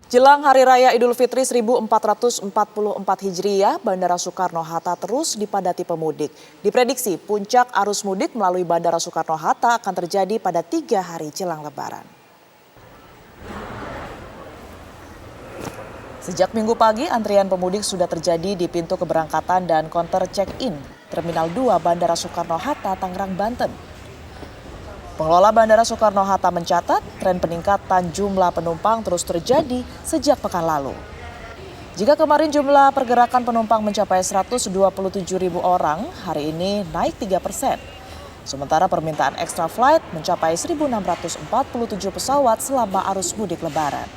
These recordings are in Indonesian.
Jelang Hari Raya Idul Fitri 1444 Hijriah, Bandara Soekarno-Hatta terus dipadati pemudik. Diprediksi puncak arus mudik melalui Bandara Soekarno-Hatta akan terjadi pada 3 hari jelang Lebaran. Sejak Minggu pagi, antrian pemudik sudah terjadi di pintu keberangkatan dan konter check-in Terminal 2 Bandara Soekarno-Hatta, Tangerang, Banten. Pengelola Bandara Soekarno-Hatta mencatat tren peningkatan jumlah penumpang terus terjadi sejak pekan lalu. Jika kemarin jumlah pergerakan penumpang mencapai 127.000 orang, hari ini naik 3%. Sementara permintaan extra flight mencapai 1.647 pesawat selama arus mudik Lebaran.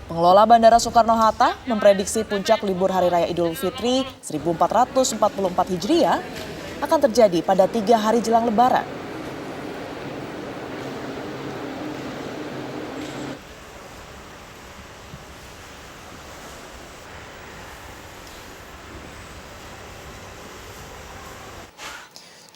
Pengelola Bandara Soekarno-Hatta memprediksi puncak libur Hari Raya Idul Fitri 1444 Hijriah akan terjadi pada 3 hari jelang Lebaran.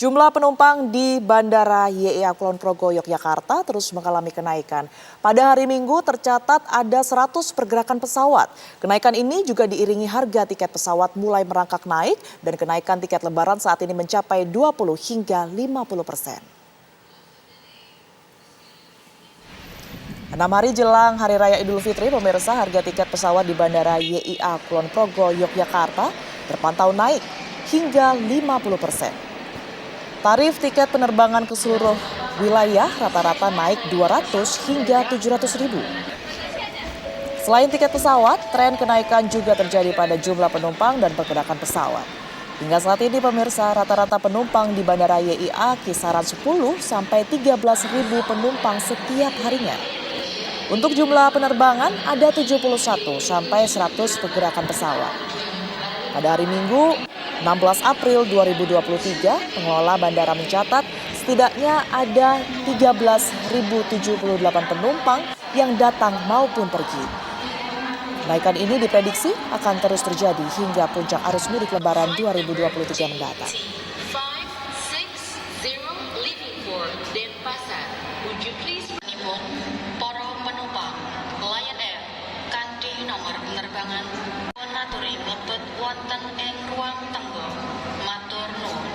Jumlah penumpang di Bandara YIA Kulon Progo, Yogyakarta terus mengalami kenaikan. Pada hari Minggu tercatat ada 100 pergerakan pesawat. Kenaikan ini juga diiringi harga tiket pesawat mulai merangkak naik dan kenaikan tiket Lebaran saat ini mencapai 20 hingga 50%. 6 hari jelang Hari Raya Idul Fitri, pemirsa, harga tiket pesawat di Bandara YIA Kulon Progo, Yogyakarta terpantau naik hingga 50%. Tarif tiket penerbangan ke seluruh wilayah rata-rata naik 200 hingga 700 ribu. Selain tiket pesawat, tren kenaikan juga terjadi pada jumlah penumpang dan pergerakan pesawat. Hingga saat ini pemirsa, rata-rata penumpang di Bandara YIA kisaran 10 sampai 13 ribu penumpang setiap harinya. Untuk jumlah penerbangan ada 71 sampai 100 pergerakan pesawat. Pada hari Minggu 16 April 2023, pengelola bandara mencatat setidaknya ada 13.078 penumpang yang datang maupun pergi. Kenaikan ini diprediksi akan terus terjadi hingga puncak arus mudik Lebaran 2023 mendatang. Nomor penerbangan Naturi mlebet wonten ing ruang tenggo. Matur nuwun.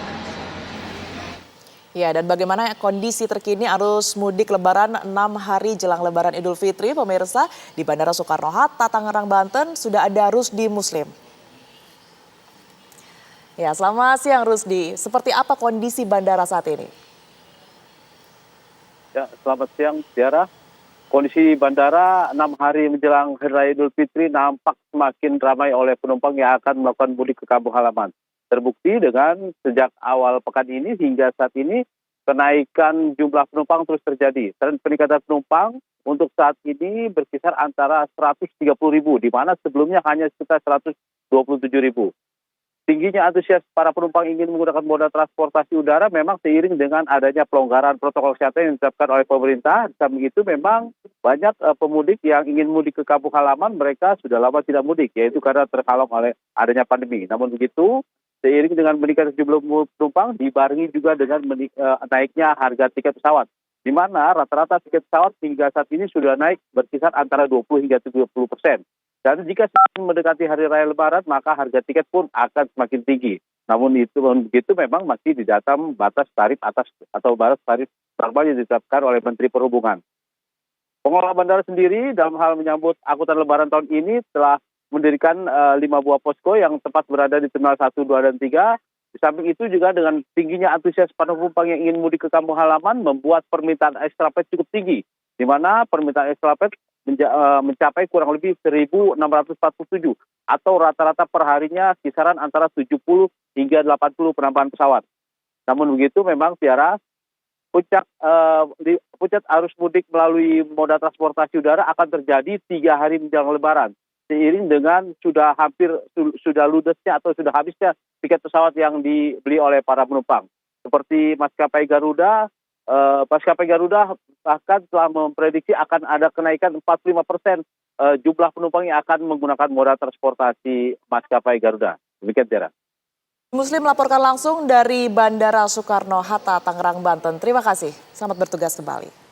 Ya, dan bagaimana kondisi terkini arus mudik Lebaran 6 hari jelang Lebaran Idul Fitri, pemirsa, di Bandara Soekarno-Hatta, Tangerang, Banten sudah ada Rusdi Muslim. Ya, selamat siang Rusdi. Seperti apa kondisi bandara saat ini? Ya, selamat siang, Tiara. Kondisi bandara 6 hari menjelang Hari Raya Idul Fitri nampak semakin ramai oleh penumpang yang akan melakukan mudik ke kampung halaman. Terbukti dengan sejak awal pekan ini hingga saat ini kenaikan jumlah penumpang terus terjadi. Tren peningkatan penumpang untuk saat ini berkisar antara 130.000, di mana sebelumnya hanya sekitar 127.000. Tingginya antusias para penumpang ingin menggunakan moda transportasi udara memang seiring dengan adanya pelonggaran protokol kesehatan yang ditetapkan oleh pemerintah. Samping itu memang banyak pemudik yang ingin mudik ke kampung halaman, mereka sudah lama tidak mudik, yaitu karena terhalang oleh adanya pandemi. Namun begitu, seiring dengan meningkatnya jumlah penumpang dibarengi juga dengan naiknya harga tiket pesawat, di mana rata-rata tiket pesawat hingga saat ini sudah naik berkisar antara 20 hingga 30%. Dan jika semakin mendekati Hari Raya Lebaran, maka harga tiket pun akan semakin tinggi. Namun begitu memang masih di dalam batas tarif atas atau batas tarif normal yang ditetapkan oleh Menteri Perhubungan. Pengelola bandara sendiri dalam hal menyambut angkutan Lebaran tahun ini telah mendirikan 5 buah posko yang tepat berada di Terminal 1, 2, dan 3. Di samping itu juga dengan tingginya antusias para penumpang yang ingin mudik ke kampung halaman membuat permintaan extra flight cukup tinggi, di mana permintaan extra flight mencapai kurang lebih 1.647 atau rata-rata perharinya kisaran antara 70 hingga 80 penambahan pesawat. Namun begitu memang Tiara, puncak arus mudik melalui moda transportasi udara akan terjadi 3 hari menjelang Lebaran. Seiring dengan sudah ludesnya atau sudah habisnya tiket pesawat yang dibeli oleh para penumpang. Seperti Maskapai Garuda bahkan telah memprediksi akan ada kenaikan 45% jumlah penumpang yang akan menggunakan moda transportasi Maskapai Garuda. Demikian, Tiara. Muslim melaporkan langsung dari Bandara Soekarno-Hatta, Tangerang, Banten. Terima kasih. Selamat bertugas kembali.